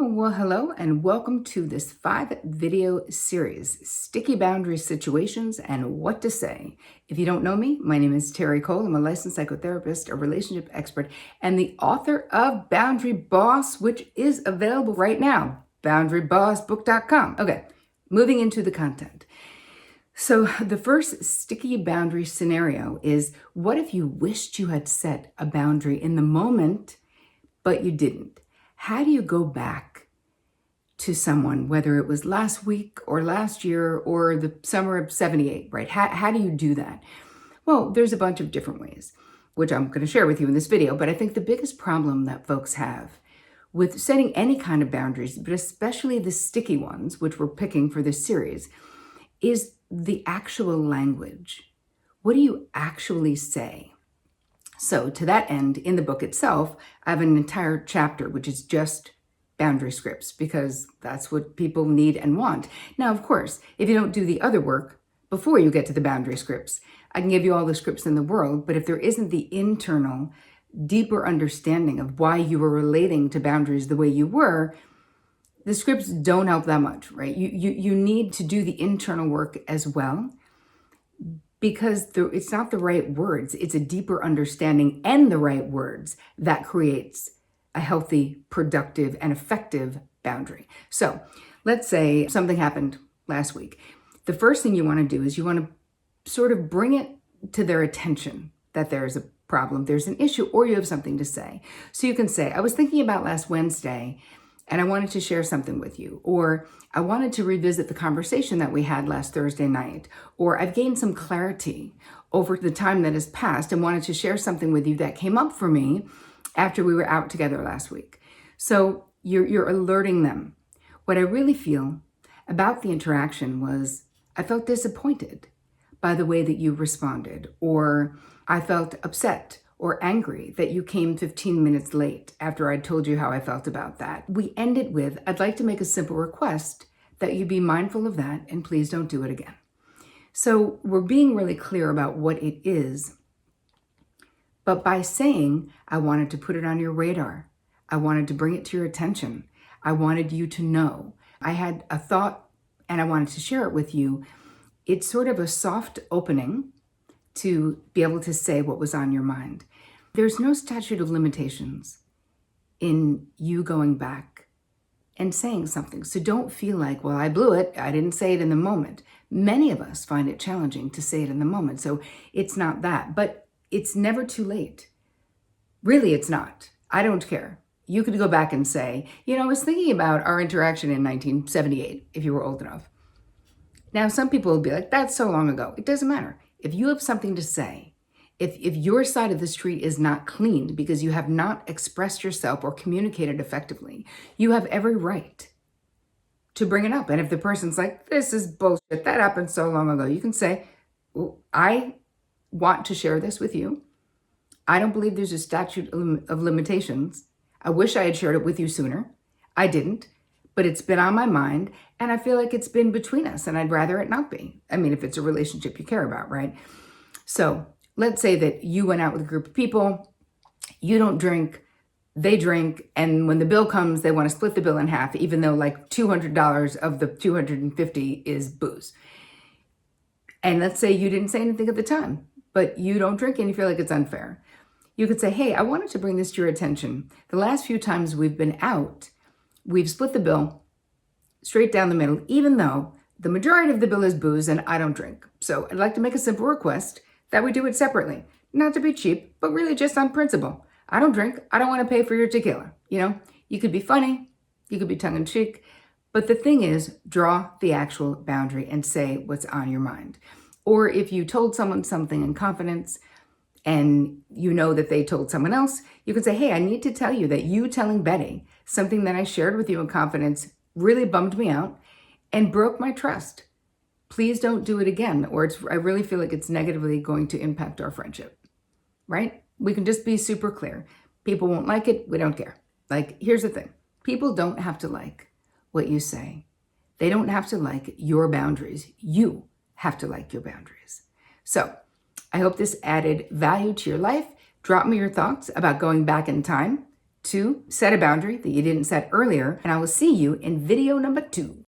Well, hello and welcome to this 5-video series, Sticky Boundary Situations and What to Say. If you don't know me, my name is Terri Cole. I'm a licensed psychotherapist, a relationship expert, and the author of Boundary Boss, which is available right now, boundarybossbook.com. Okay, moving into the content. So the first sticky boundary scenario is, what if you wished you had set a boundary in the moment, but you didn't? How do you go back to someone, whether it was last week or last year or the summer of 78, right? How do you do that? Well, there's a bunch of different ways, which I'm going to share with you in this video. But I think the biggest problem that folks have with setting any kind of boundaries, but especially the sticky ones, which we're picking for this series, is the actual language. What do you actually say? So to that end, in the book itself, I have an entire chapter, which is just boundary scripts, because that's what people need and want. Now, of course, if you don't do the other work before you get to the boundary scripts, I can give you all the scripts in the world, but if there isn't the internal, deeper understanding of why you were relating to boundaries the way you were, the scripts don't help that much, right? You need to do the internal work as well, because it's not the right words. It's a deeper understanding and the right words that creates a healthy, productive, and effective boundary. So let's say something happened last week. The first thing you want to do is you want to sort of bring it to their attention that there's a problem, there's an issue, or you have something to say. So you can say, I was thinking about last Wednesday and I wanted to share something with you, or I wanted to revisit the conversation that we had last Thursday night, or I've gained some clarity over the time that has passed and wanted to share something with you that came up for me after we were out together last week. So you're alerting them. What I really feel about the interaction was I felt disappointed by the way that you responded, or I felt upset or angry that you came 15 minutes late after I told you how I felt about that. We ended with, I'd like to make a simple request that you be mindful of that and please don't do it again. So we're being really clear about what it is. But by saying, I wanted to put it on your radar, I wanted to bring it to your attention, I wanted you to know, I had a thought and I wanted to share it with you, it's sort of a soft opening to be able to say what was on your mind. There's no statute of limitations in you going back and saying something. So don't feel like, well, I blew it. I didn't say it in the moment. Many of us find it challenging to say it in the moment. So it's not that, but it's never too late. Really, it's not. I don't care. You could go back and say, I was thinking about our interaction in 1978, if you were old enough. Now, some people will be like, that's so long ago. It doesn't matter. If you have something to say, if your side of the street is not clean because you have not expressed yourself or communicated effectively, you have every right to bring it up. And if the person's like, this is bullshit, that happened so long ago, you can say, well, I want to share this with you. I don't believe there's a statute of limitations. I wish I had shared it with you sooner. I didn't, but it's been on my mind and I feel like it's been between us and I'd rather it not be. I mean, if it's a relationship you care about, right? So let's say that you went out with a group of people, you don't drink, they drink, and when the bill comes, they want to split the bill in half, even though like $200 of the $250 is booze. And let's say you didn't say anything at the time, but you don't drink and you feel like it's unfair. You could say, hey, I wanted to bring this to your attention. The last few times we've been out, we've split the bill straight down the middle, even though the majority of the bill is booze and I don't drink. So I'd like to make a simple request that we do it separately. Not to be cheap, but really just on principle. I don't drink. I don't want to pay for your tequila. You could be funny. You could be tongue in cheek. But the thing is, draw the actual boundary and say what's on your mind. Or if you told someone something in confidence and you know that they told someone else, you can say, hey, I need to tell you that you telling Betty something that I shared with you in confidence really bummed me out and broke my trust. Please don't do it again, or I really feel like it's negatively going to impact our friendship, right? We can just be super clear. People won't like it. We don't care. Like, here's the thing. People don't have to like what you say. They don't have to like your boundaries. You have to like your boundaries. So I hope this added value to your life. Drop me your thoughts about going back in time 2, set a boundary that you didn't set earlier, and I will see you in video number 2.